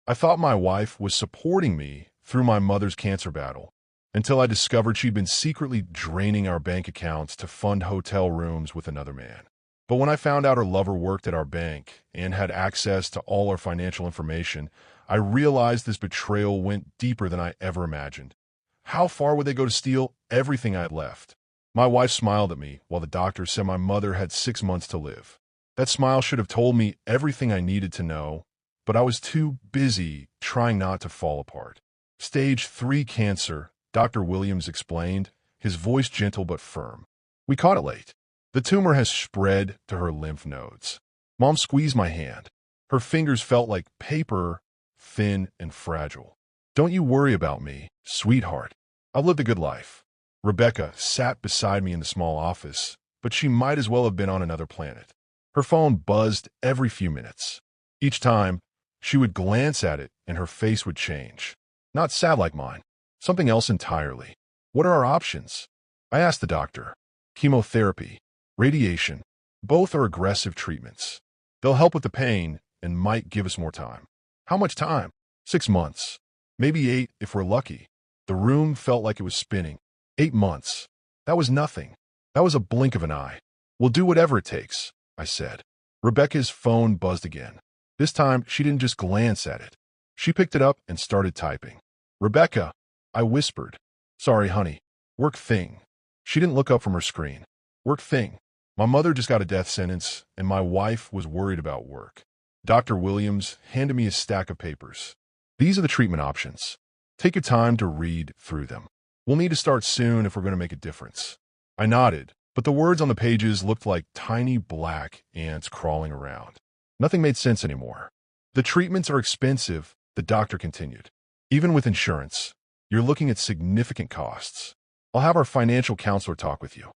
I thought my wife was supporting me through my mother's cancer battle, until I discovered she'd been secretly draining our bank accounts to fund hotel rooms with another man. But when I found out her lover worked at our bank and had access to all our financial information, I realized this betrayal went deeper than I ever imagined. How far would they go to steal everything I had left? My wife smiled at me while the doctor said my mother had 6 months to live. That smile should have told me everything I needed to know, but I was too busy trying not to fall apart. Stage 3 cancer, Dr. Williams explained, his voice gentle but firm. We caught it late. The tumor has spread to her lymph nodes. Mom squeezed my hand. Her fingers felt like paper, thin and fragile. Don't you worry about me, sweetheart. I've lived a good life. Rebecca sat beside me in the small office, but she might as well have been on another planet. Her phone buzzed every few minutes. Each time, she would glance at it and her face would change. Not sad like mine. Something else entirely. What are our options? I asked the doctor. Chemotherapy, radiation, both are aggressive treatments. They'll help with the pain and might give us more time. How much time? 6 months. Maybe 8 if we're lucky. The room felt like it was spinning. 8 months. That was nothing. That was a blink of an eye. We'll do whatever it takes, I said. Rebecca's phone buzzed again. This time, she didn't just glance at it. She picked it up and started typing. Rebecca, I whispered. Sorry, honey. Work thing. She didn't look up from her screen. Work thing. My mother just got a death sentence, and my wife was worried about work. Dr. Williams handed me a stack of papers. These are the treatment options. Take your time to read through them. We'll need to start soon if we're going to make a difference. I nodded, but the words on the pages looked like tiny black ants crawling around. Nothing made sense anymore. The treatments are expensive, the doctor continued. Even with insurance, you're looking at significant costs. I'll have our financial counselor talk with you.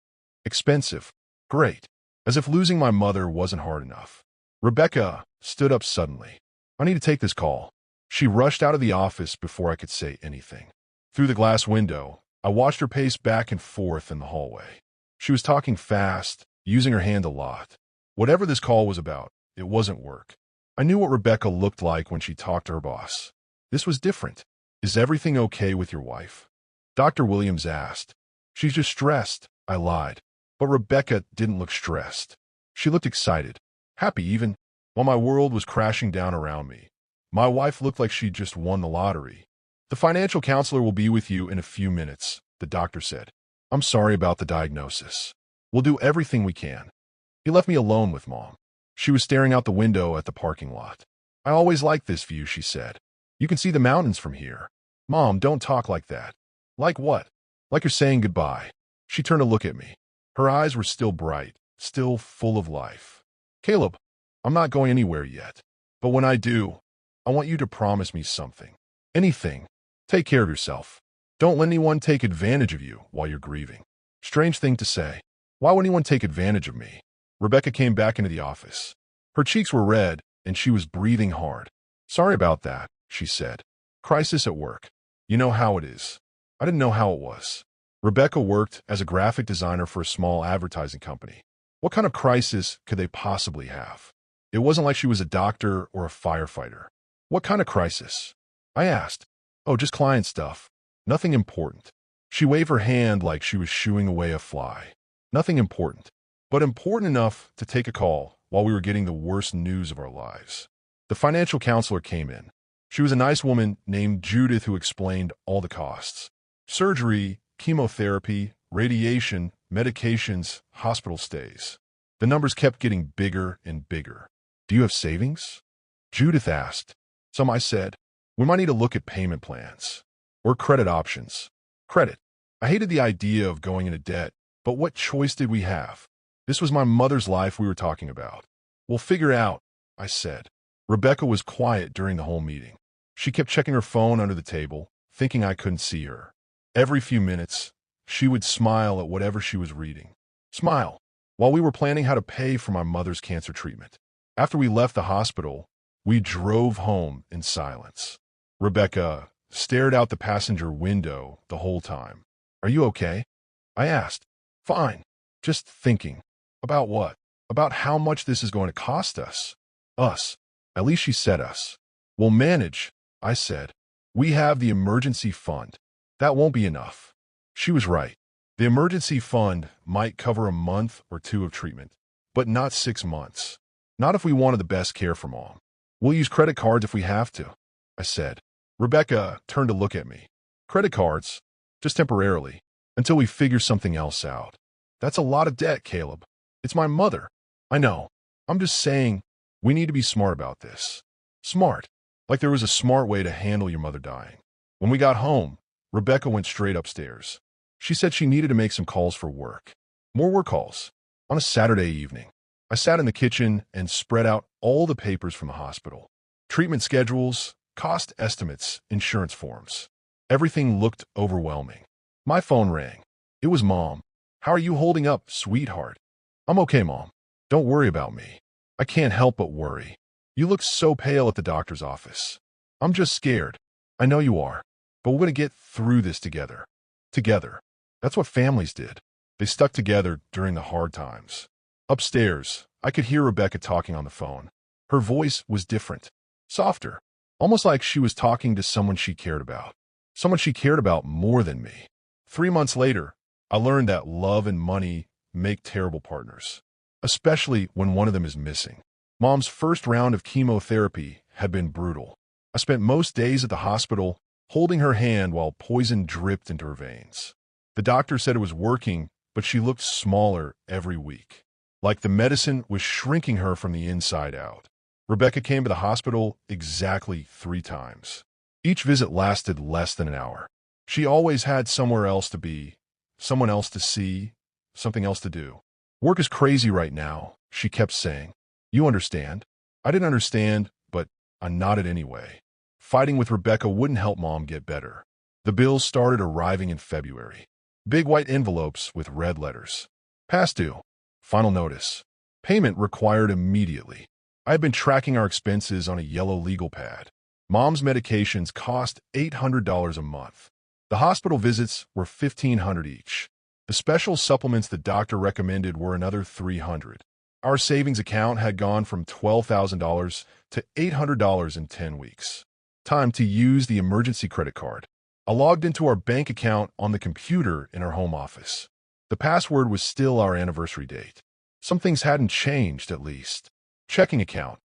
Expensive. Great. As if losing my mother wasn't hard enough. Rebecca stood up suddenly. I need to take this call. She rushed out of the office before I could say anything. Through the glass window, I watched her pace back and forth in the hallway. She was talking fast, using her hand a lot. Whatever this call was about, it wasn't work. I knew what Rebecca looked like when she talked to her boss. This was different. Is everything okay with your wife? Dr. Williams asked. She's just stressed, I lied. But Rebecca didn't look stressed. She looked excited, happy even, while my world was crashing down around me. My wife looked like she'd just won the lottery. The financial counselor will be with you in a few minutes, the doctor said. I'm sorry about the diagnosis. We'll do everything we can. He left me alone with Mom. She was staring out the window at the parking lot. I always liked this view, she said. You can see the mountains from here. Mom, don't talk like that. Like what? Like you're saying goodbye. She turned to look at me. Her eyes were still bright, still full of life. Caleb, I'm not going anywhere yet. But when I do, I want you to promise me something. Anything. Take care of yourself. Don't let anyone take advantage of you while you're grieving. Strange thing to say. Why would anyone take advantage of me? Rebecca came back into the office. Her cheeks were red, and she was breathing hard. Sorry about that, she said. Crisis at work. You know how it is. I didn't know how it was. Rebecca worked as a graphic designer for a small advertising company. What kind of crisis could they possibly have? It wasn't like she was a doctor or a firefighter. What kind of crisis? I asked. Oh, just client stuff. Nothing important. She waved her hand like she was shooing away a fly. Nothing important, but important enough to take a call while we were getting the worst news of our lives. The financial counselor came in. She was a nice woman named Judith who explained all the costs. Surgery, chemotherapy, radiation, medications, hospital stays. The numbers kept getting bigger and bigger. Do you have savings? Judith asked. Some, I said. We might need to look at payment plans. Or credit options. Credit. I hated the idea of going into debt, but what choice did we have? This was my mother's life we were talking about. We'll figure it out, I said. Rebecca was quiet during the whole meeting. She kept checking her phone under the table, thinking I couldn't see her. Every few minutes, she would smile at whatever she was reading. Smile. While we were planning how to pay for my mother's cancer treatment. After we left the hospital, we drove home in silence. Rebecca stared out the passenger window the whole time. Are you okay? I asked. Fine. Just thinking. About what? About how much this is going to cost us. Us. At least she said us. We'll manage, I said. We have the emergency fund. That won't be enough. She was right. The emergency fund might cover a month or two of treatment, but not 6 months. Not if we wanted the best care for Mom. We'll use credit cards if we have to, I said. Rebecca turned to look at me. Credit cards? Just temporarily, until we figure something else out. That's a lot of debt, Caleb. It's my mother. I know. I'm just saying, we need to be smart about this. Smart. Like there was a smart way to handle your mother dying. When we got home, Rebecca went straight upstairs. She said she needed to make some calls for work. More work calls. On a Saturday evening, I sat in the kitchen and spread out all the papers from the hospital. Treatment schedules, cost estimates, insurance forms. Everything looked overwhelming. My phone rang. It was Mom. How are you holding up, sweetheart? I'm okay, Mom. Don't worry about me. I can't help but worry. You look so pale at the doctor's office. I'm just scared. I know you are. But we're going to get through this together. Together. That's what families did. They stuck together during the hard times. Upstairs, I could hear Rebecca talking on the phone. Her voice was different. Softer. Almost like she was talking to someone she cared about. Someone she cared about more than me. 3 months later, I learned that love and money make terrible partners. Especially when one of them is missing. Mom's first round of chemotherapy had been brutal. I spent most days at the hospital holding her hand while poison dripped into her veins. The doctor said it was working, but she looked smaller every week. Like the medicine was shrinking her from the inside out. Rebecca came to the hospital exactly 3 times. Each visit lasted less than an hour. She always had somewhere else to be, someone else to see, something else to do. Work is crazy right now, she kept saying. You understand? I didn't understand, but I nodded anyway. Fighting with Rebecca wouldn't help Mom get better. The bills started arriving in February. Big white envelopes with red letters. Past due. Final notice. Payment required immediately. I had been tracking our expenses on a yellow legal pad. Mom's medications cost $800 a month. The hospital visits were $1,500 each. The special supplements the doctor recommended were another $300. Our savings account had gone from $12,000 to $800 in 10 weeks. Time to use the emergency credit card. I logged into our bank account on the computer in our home office. The password was still our anniversary date. Some things hadn't changed, at least. Checking account,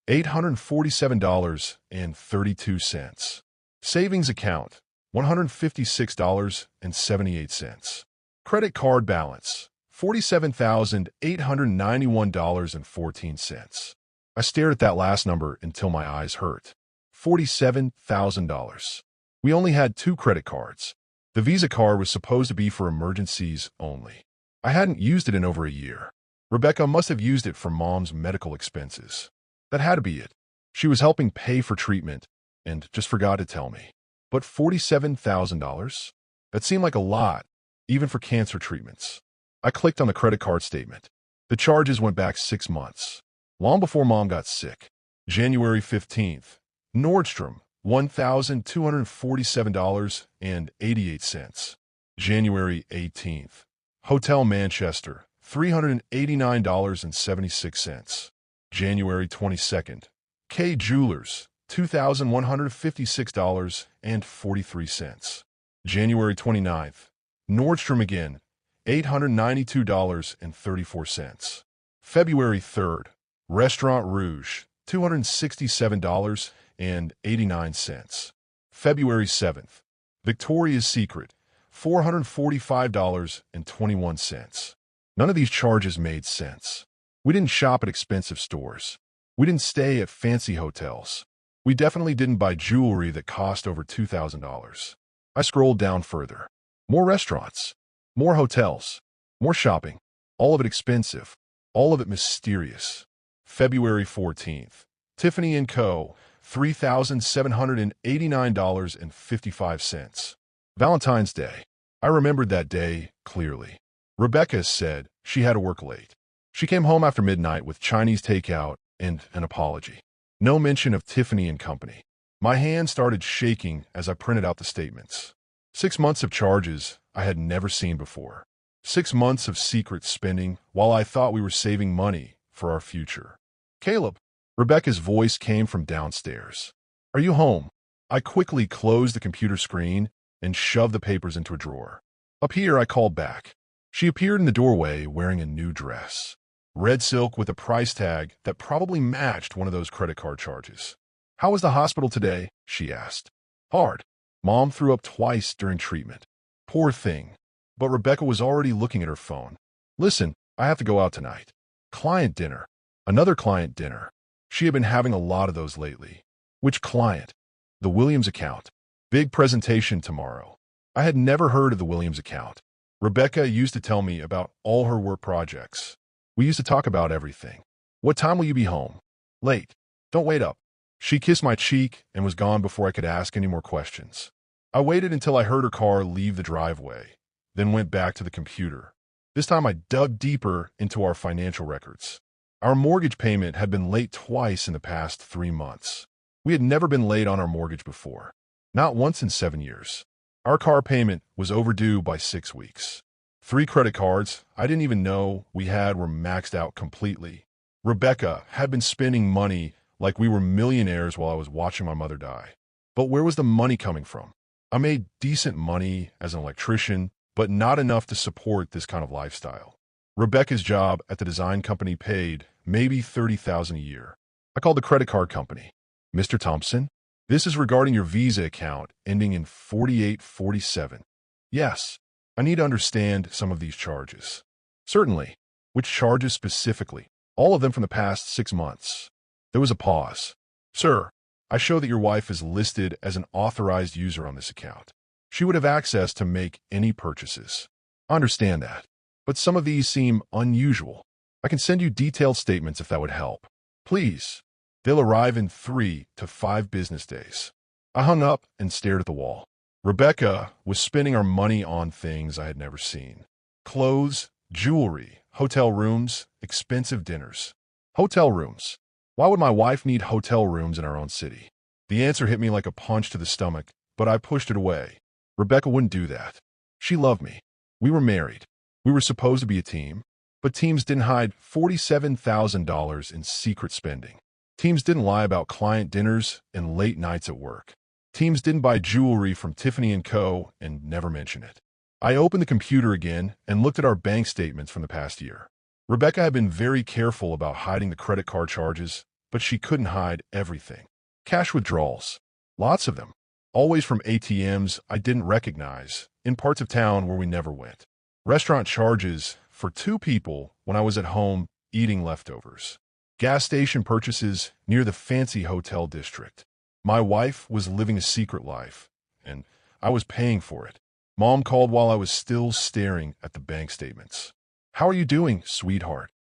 $847.32. Savings account, $156.78. Credit card balance, $47,891.14. I stared at that last number until my eyes hurt. $47,000. We only had 2 credit cards. The Visa card was supposed to be for emergencies only. I hadn't used it in over a year. Rebecca must have used it for Mom's medical expenses. That had to be it. She was helping pay for treatment and just forgot to tell me. But $47,000? That seemed like a lot, even for cancer treatments. I clicked on the credit card statement. The charges went back 6 months, long before Mom got sick. January 15th, Nordstrom, $1,247.88. January 18th, Hotel Manchester, $389.76. January 22nd, K Jewelers, $2,156.43. January 29th, Nordstrom again, $892.34. February 3rd, Restaurant Rouge, $267.89. February 7th, Victoria's Secret, $445.21. None of these charges made sense. We didn't shop at expensive stores. We didn't stay at fancy hotels. We definitely didn't buy jewelry that cost over $2,000. I scrolled down further. More restaurants. More hotels. More shopping. All of it expensive. All of it mysterious. February 14th. Tiffany & Co., $3,789.55. Valentine's Day. I remembered that day clearly. Rebecca said she had to work late. She came home after midnight with Chinese takeout and an apology. No mention of Tiffany & Company. My hand started shaking as I printed out the statements. 6 months of charges I had never seen before. 6 months of secret spending while I thought we were saving money for our future. Caleb. Rebecca's voice came from downstairs. Are you home? I quickly closed the computer screen and shoved the papers into a drawer. Up here, I called back. She appeared in the doorway wearing a new dress. Red silk with a price tag that probably matched one of those credit card charges. "How was the hospital today?" she asked. "Hard. Mom threw up twice during treatment. Poor thing." But Rebecca was already looking at her phone. "Listen, I have to go out tonight. Client dinner. Another client dinner." She had been having a lot of those lately. "Which client?" "The Williams account. Big presentation tomorrow." I had never heard of the Williams account. Rebecca used to tell me about all her work projects. We used to talk about everything. "What time will you be home?" "Late. Don't wait up." She kissed my cheek and was gone before I could ask any more questions. I waited until I heard her car leave the driveway, then went back to the computer. This time I dug deeper into our financial records. Our mortgage payment had been late twice in the past 3 months. We had never been late on our mortgage before. Not once in 7 years. Our car payment was overdue by 6 weeks. 3 credit cards I didn't even know we had were maxed out completely. Rebecca had been spending money like we were millionaires while I was watching my mother die. But where was the money coming from? I made decent money as an electrician, but not enough to support this kind of lifestyle. Rebecca's job at the design company paid maybe $30,000 a year. I called the credit card company. "Mr. Thompson, this is regarding your Visa account ending in 4847. "Yes, I need to understand some of these charges." "Certainly. Which charges specifically?" "All of them from the past 6 months." There was a pause. "Sir, I show that your wife is listed as an authorized user on this account. She would have access to make any purchases." "I understand that. But some of these seem unusual. I can send you detailed statements if that would help." "Please." "They'll arrive in 3 to 5 business days." I hung up and stared at the wall. Rebecca was spending our money on things I had never seen. Clothes, jewelry, hotel rooms, expensive dinners. Hotel rooms. Why would my wife need hotel rooms in our own city? The answer hit me like a punch to the stomach, but I pushed it away. Rebecca wouldn't do that. She loved me. We were married. We were supposed to be a team, but teams didn't hide $47,000 in secret spending. Teams didn't lie about client dinners and late nights at work. Teams didn't buy jewelry from Tiffany & Co. and never mention it. I opened the computer again and looked at our bank statements from the past year. Rebecca had been very careful about hiding the credit card charges, but she couldn't hide everything. Cash withdrawals. Lots of them. Always from ATMs I didn't recognize, in parts of town where we never went. Restaurant charges for 2 people when I was at home eating leftovers. Gas station purchases near the fancy hotel district. My wife was living a secret life, and I was paying for it. Mom called while I was still staring at the bank statements. "How are you doing, sweetheart?"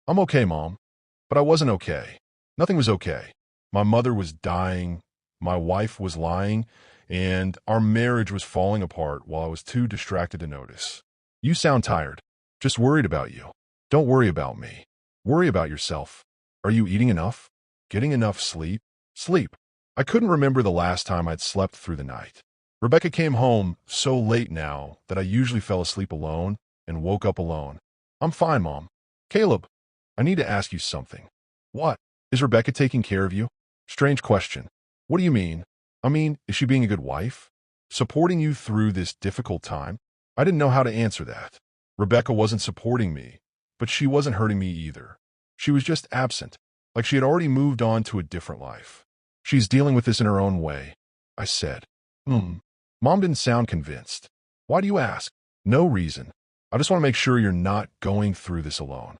"I'm okay, Mom." But I wasn't okay. Nothing was okay. My mother was dying, my wife was lying, and our marriage was falling apart while I was too distracted to notice. "You sound tired. Just worried about you." "Don't worry about me. Worry about yourself. Are you eating enough? Getting enough sleep?" Sleep. I couldn't remember the last time I'd slept through the night. Rebecca came home so late now that I usually fell asleep alone and woke up alone. "I'm fine, Mom." "Caleb, I need to ask you something." "What?" "Is Rebecca taking care of you?" Strange question. "What do you mean?" "I mean, is she being a good wife? Supporting you through this difficult time?" I didn't know how to answer that. Rebecca wasn't supporting me, but she wasn't hurting me either. She was just absent, like she had already moved on to a different life. "She's dealing with this in her own way," I said. Mom didn't sound convinced. "Why do you ask?" "No reason. I just want to make sure you're not going through this alone."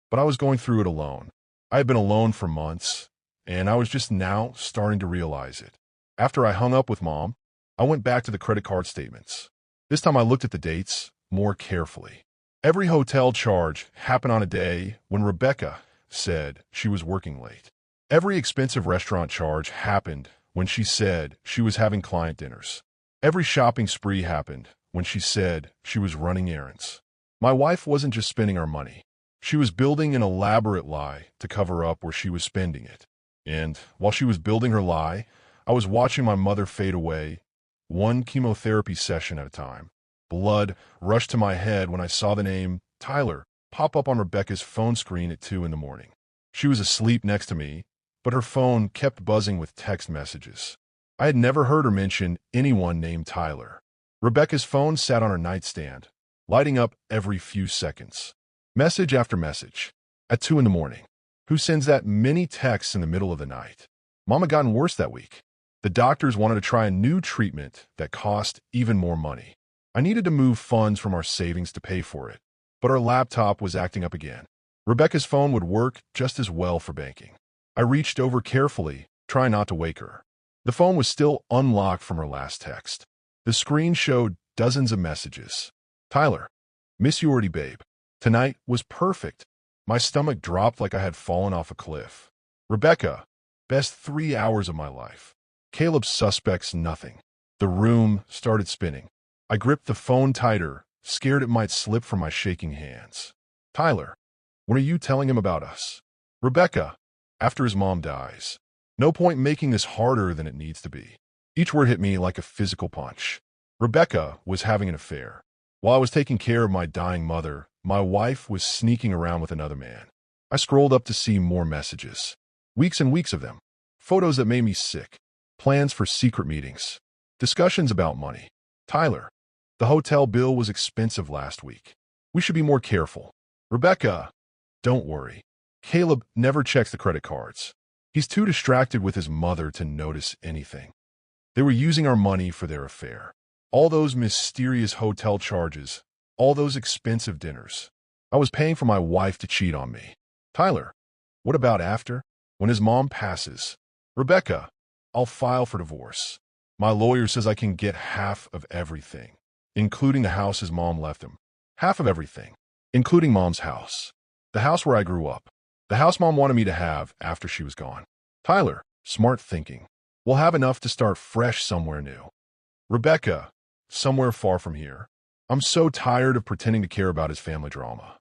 But I was going through it alone. I had been alone for months, and I was just now starting to realize it. After I hung up with Mom, I went back to the credit card statements. This time I looked at the dates more carefully. Every hotel charge happened on a day when Rebecca said she was working late. Every expensive restaurant charge happened when she said she was having client dinners. Every shopping spree happened when she said she was running errands. My wife wasn't just spending our money. She was building an elaborate lie to cover up where she was spending it. And while she was building her lie, I was watching my mother fade away, one chemotherapy session at a time. Blood rushed to my head when I saw the name Tyler pop up on Rebecca's phone screen at 2 in the morning. She was asleep next to me, but her phone kept buzzing with text messages. I had never heard her mention anyone named Tyler. Rebecca's phone sat on her nightstand, lighting up every few seconds. Message after message. At 2 in the morning. Who sends that many texts in the middle of the night? Mom had gotten worse that week. The doctors wanted to try a new treatment that cost even more money. I needed to move funds from our savings to pay for it, but our laptop was acting up again. Rebecca's phone would work just as well for banking. I reached over carefully, trying not to wake her. The phone was still unlocked from her last text. The screen showed dozens of messages. Tyler, miss you already, babe. Tonight was perfect. My stomach dropped like I had fallen off a cliff. Rebecca, best 3 hours of my life. Caleb suspects nothing. The room started spinning. I gripped the phone tighter, scared it might slip from my shaking hands. Tyler, when are you telling him about us? Rebecca, after his mom dies. No point making this harder than it needs to be. Each word hit me like a physical punch. Rebecca was having an affair. While I was taking care of my dying mother, my wife was sneaking around with another man. I scrolled up to see more messages. Weeks and weeks of them. Photos that made me sick. Plans for secret meetings. Discussions about money. Tyler, the hotel bill was expensive last week. We should be more careful. Rebecca, don't worry. Caleb never checks the credit cards. He's too distracted with his mother to notice anything. They were using our money for their affair. All those mysterious hotel charges, all those expensive dinners. I was paying for my wife to cheat on me. Tyler, what about after? When his mom passes? Rebecca, I'll file for divorce. My lawyer says I can get half of everything, including the house his mom left him. Half of everything, including mom's house. The house where I grew up. The house mom wanted me to have after she was gone. Tyler, smart thinking. We'll have enough to start fresh somewhere new. Rebecca, somewhere far from here. I'm so tired of pretending to care about his family drama.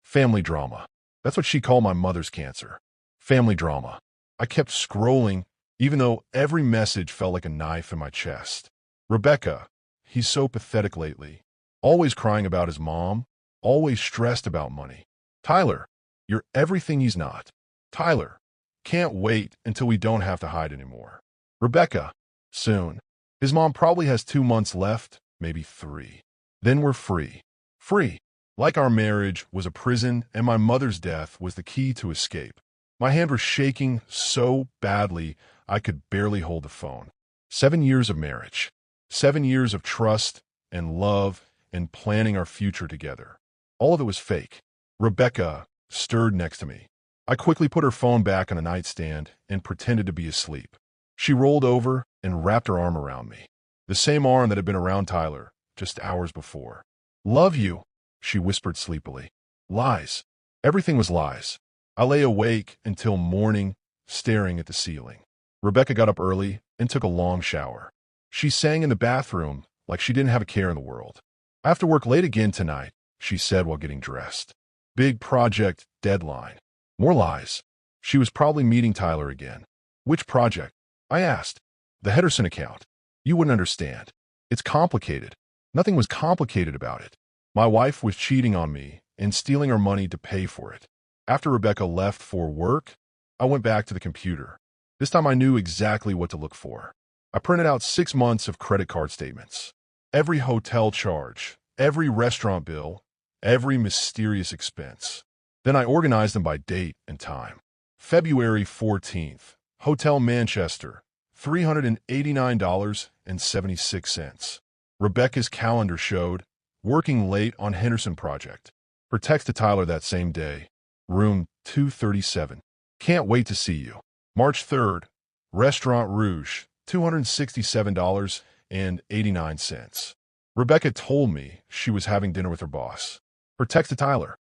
Family drama. That's what she called my mother's cancer. Family drama. I kept scrolling, even though every message felt like a knife in my chest. Rebecca, he's so pathetic lately. Always crying about his mom. Always stressed about money. Tyler, you're everything he's not. Tyler, can't wait until we don't have to hide anymore. Rebecca, soon. His mom probably has 2 months left, maybe 3. Then we're free. Free. Like our marriage was a prison and my mother's death was the key to escape. My hand was shaking so badly I could barely hold the phone. 7 years of marriage. 7 years of trust and love and planning our future together. All of it was fake. Rebecca stirred next to me. I quickly put her phone back on the nightstand and pretended to be asleep. She rolled over and wrapped her arm around me. The same arm that had been around Tyler just hours before. Love you, she whispered sleepily. Lies. Everything was lies. I lay awake until morning, staring at the ceiling. Rebecca got up early and took a long shower. She sang in the bathroom like she didn't have a care in the world. I have to work late again tonight, she said while getting dressed. Big project deadline. More lies. She was probably meeting Tyler again. Which project? I asked. The Henderson account. You wouldn't understand. It's complicated. Nothing was complicated about it. My wife was cheating on me and stealing her money to pay for it. After Rebecca left for work, I went back to the computer. This time I knew exactly what to look for. I printed out 6 months of credit card statements. Every hotel charge, every restaurant bill, every mysterious expense. Then I organized them by date and time. February 14th, Hotel Manchester, $389.76. Rebecca's calendar showed, working late on Henderson project. Her text to Tyler that same day, room 237. Can't wait to see you. March 3rd, Restaurant Rouge, $267.89. Rebecca told me she was having dinner with her boss. Her text to Tyler,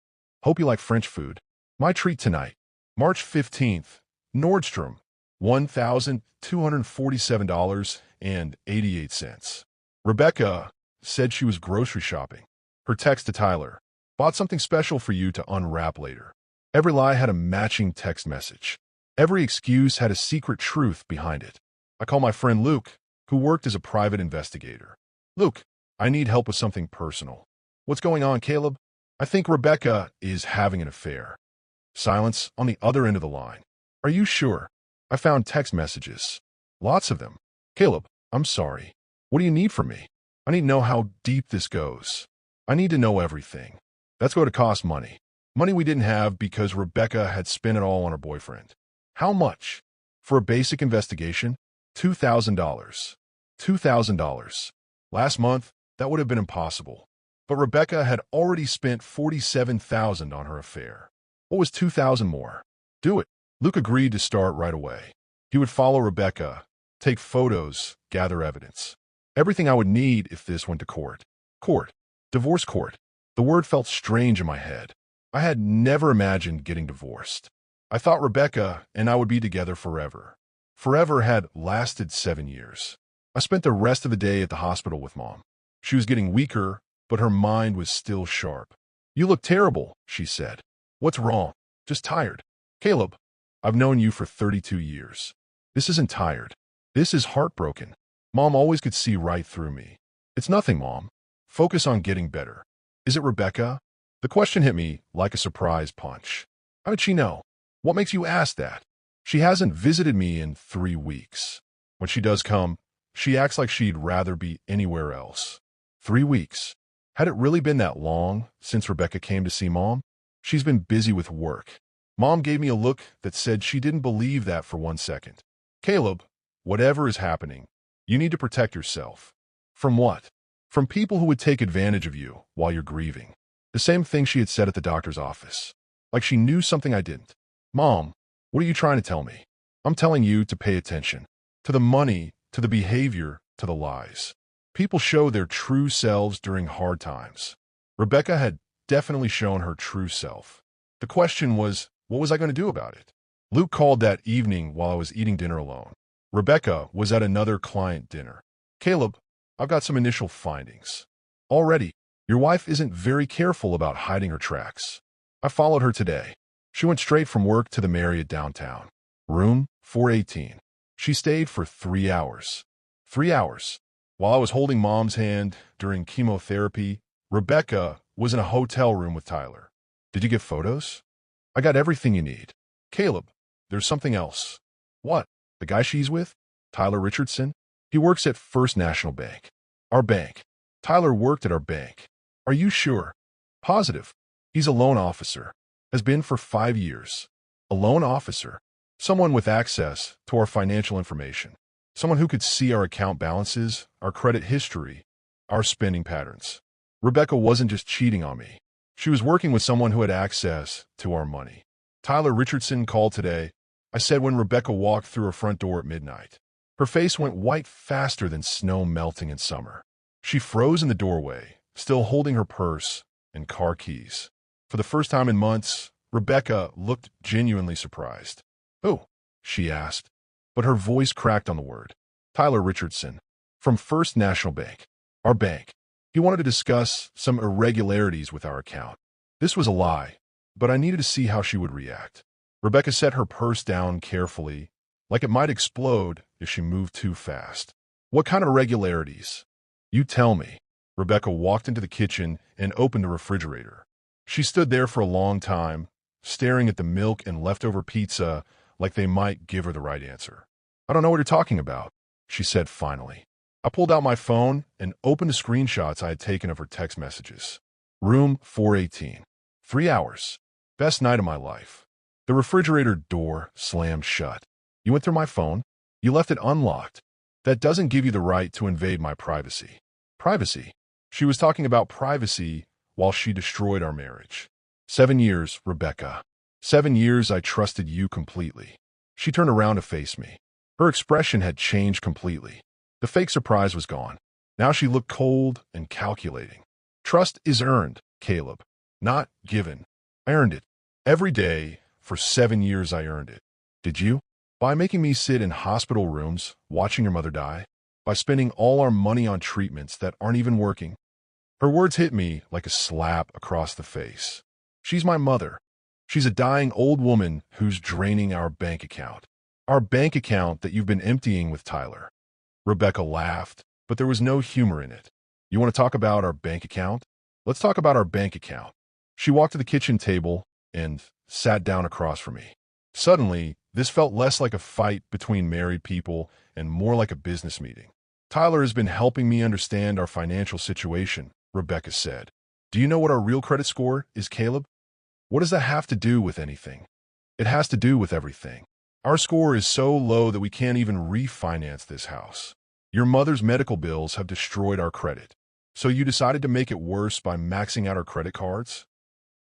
hope you like French food. My treat tonight. March 15th, Nordstrom, $1,247.88. Rebecca said she was grocery shopping. Her text to Tyler, bought something special for you to unwrap later. Every lie had a matching text message. Every excuse had a secret truth behind it. I call my friend Luke, who worked as a private investigator. Luke, I need help with something personal. What's going on, Caleb? I think Rebecca is having an affair. Silence on the other end of the line. Are you sure? I found text messages. Lots of them. Caleb, I'm sorry. What do you need from me? I need to know how deep this goes. I need to know everything. That's going to cost money. Money we didn't have because Rebecca had spent it all on her boyfriend. How much? For a basic investigation? $2,000. $2,000. Last month, that would have been impossible. But Rebecca had already spent $47,000 on her affair. What was $2,000 more? Do it. Luke agreed to start right away. He would follow Rebecca, take photos, gather evidence. Everything I would need if this went to court. Court. Divorce court. The word felt strange in my head. I had never imagined getting divorced. I thought Rebecca and I would be together forever. Forever had lasted 7 years. I spent the rest of the day at the hospital with Mom. She was getting weaker, but her mind was still sharp. You look terrible, she said. What's wrong? Just tired. Caleb, I've known you for 32 years. This isn't tired. This is heartbroken. Mom always could see right through me. It's nothing, Mom. Focus on getting better. Is it Rebecca? The question hit me like a surprise punch. How did she know? What makes you ask that? She hasn't visited me in 3 weeks. When she does come, she acts like she'd rather be anywhere else. 3 weeks. Had it really been that long since Rebecca came to see Mom? She's been busy with work. Mom gave me a look that said she didn't believe that for 1 second. Caleb, whatever is happening, you need to protect yourself. From what? From people who would take advantage of you while you're grieving. The same thing she had said at the doctor's office. Like she knew something I didn't. Mom, what are you trying to tell me? I'm telling you to pay attention. To the money, to the behavior, to the lies. People show their true selves during hard times. Rebecca had definitely shown her true self. The question was, what was I going to do about it? Luke called that evening while I was eating dinner alone. Rebecca was at another client dinner. Caleb, I've got some initial findings. Already, your wife isn't very careful about hiding her tracks. I followed her today. She went straight from work to the Marriott downtown. Room 418. She stayed for 3 hours. 3 hours. While I was holding Mom's hand during chemotherapy, Rebecca was in a hotel room with Tyler. Did you get photos? I got everything you need. Caleb, there's something else. What? The guy she's with? Tyler Richardson? He works at First National Bank. Our bank. Tyler worked at our bank. Are you sure? Positive. He's a loan officer. Has been for 5 years. A loan officer. Someone with access to our financial information. Someone who could see our account balances, our credit history, our spending patterns. Rebecca wasn't just cheating on me. She was working with someone who had access to our money. Tyler Richardson called today. I said when Rebecca walked through her front door at midnight. Her face went white faster than snow melting in summer. She froze in the doorway, still holding her purse and car keys. For the first time in months, Rebecca looked genuinely surprised. "Oh," she asked, but her voice cracked on the word. Tyler Richardson, from First National Bank, our bank. He wanted to discuss some irregularities with our account. This was a lie, but I needed to see how she would react. Rebecca set her purse down carefully, like it might explode if she moved too fast. What kind of irregularities? You tell me. Rebecca walked into the kitchen and opened the refrigerator. She stood there for a long time, staring at the milk and leftover pizza like they might give her the right answer. I don't know what you're talking about, she said finally. I pulled out my phone and opened the screenshots I had taken of her text messages. Room 418. 3 hours. Best night of my life. The refrigerator door slammed shut. You went through my phone. You left it unlocked. That doesn't give you the right to invade my privacy. Privacy? She was talking about privacy while she destroyed our marriage. 7 years, Rebecca. 7 years I trusted you completely. She turned around to face me. Her expression had changed completely. The fake surprise was gone. Now she looked cold and calculating. Trust is earned, Caleb, not given. I earned it. Every day, for 7 years I earned it. Did you? By making me sit in hospital rooms, watching your mother die? By spending all our money on treatments that aren't even working? Her words hit me like a slap across the face. She's my mother. She's a dying old woman who's draining our bank account. Our bank account that you've been emptying with Tyler. Rebecca laughed, but there was no humor in it. You want to talk about our bank account? Let's talk about our bank account. She walked to the kitchen table and sat down across from me. Suddenly, this felt less like a fight between married people and more like a business meeting. Tyler has been helping me understand our financial situation, Rebecca said. Do you know what our real credit score is, Caleb? What does that have to do with anything? It has to do with everything. Our score is so low that we can't even refinance this house. Your mother's medical bills have destroyed our credit. So you decided to make it worse by maxing out our credit cards?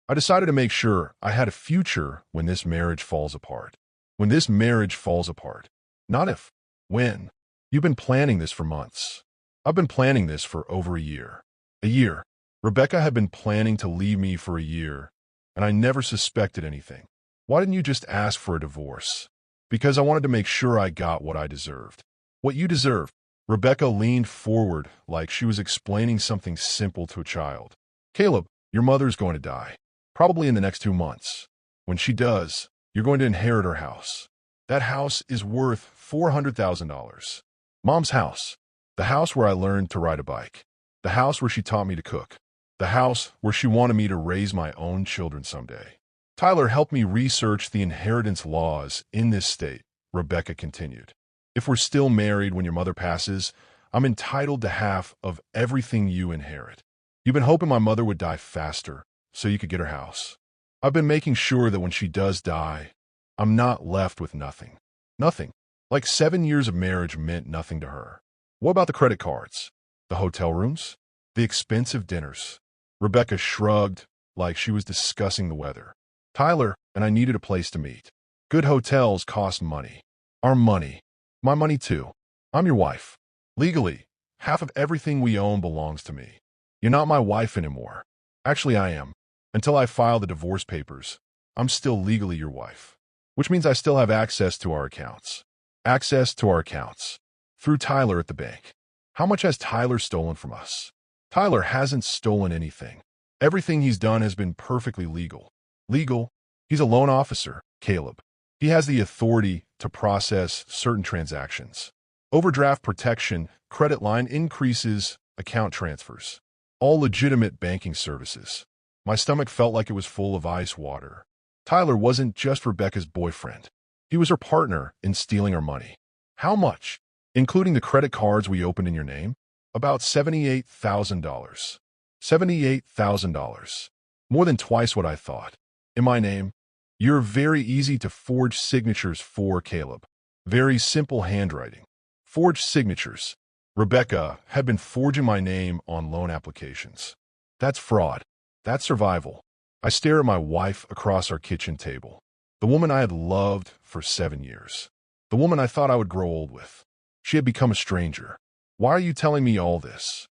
I decided to make sure I had a future when this marriage falls apart. When this marriage falls apart. Not if. When. You've been planning this for months. I've been planning this for over a year. A year. Rebecca had been planning to leave me for a year, and I never suspected anything. Why didn't you just ask for a divorce? Because I wanted to make sure I got what I deserved. What you deserve. Rebecca leaned forward like she was explaining something simple to a child. Caleb, your mother's going to die. Probably in the next 2 months. When she does, you're going to inherit her house. That house is worth $400,000. Mom's house. The house where I learned to ride a bike. The house where she taught me to cook. The house where she wanted me to raise my own children someday. Tyler helped me research the inheritance laws in this state, Rebecca continued. If we're still married when your mother passes, I'm entitled to half of everything you inherit. You've been hoping my mother would die faster so you could get her house. I've been making sure that when she does die, I'm not left with nothing. Nothing. Like 7 years of marriage meant nothing to her. What about the credit cards? The hotel rooms? The expensive dinners? Rebecca shrugged like she was discussing the weather. Tyler and I needed a place to meet. Good hotels cost money. Our money. My money too. I'm your wife. Legally, half of everything we own belongs to me. You're not my wife anymore. Actually, I am. Until I file the divorce papers, I'm still legally your wife. Which means I still have access to our accounts. Access to our accounts. Through Tyler at the bank. How much has Tyler stolen from us? Tyler hasn't stolen anything. Everything he's done has been perfectly legal. Legal? He's a loan officer, Caleb. He has the authority to process certain transactions. Overdraft protection, credit line increases, account transfers. All legitimate banking services. My stomach felt like it was full of ice water. Tyler wasn't just Rebecca's boyfriend. He was her partner in stealing her money. How much? Including the credit cards we opened in your name? About $78,000. $78,000. More than twice what I thought. In my name, you're very easy to forge signatures for, Caleb. Very simple handwriting. Forged signatures. Rebecca had been forging my name on loan applications. That's fraud. That's survival. I stare at my wife across our kitchen table. The woman I had loved for 7 years. The woman I thought I would grow old with. She had become a stranger. Why are you telling me all this?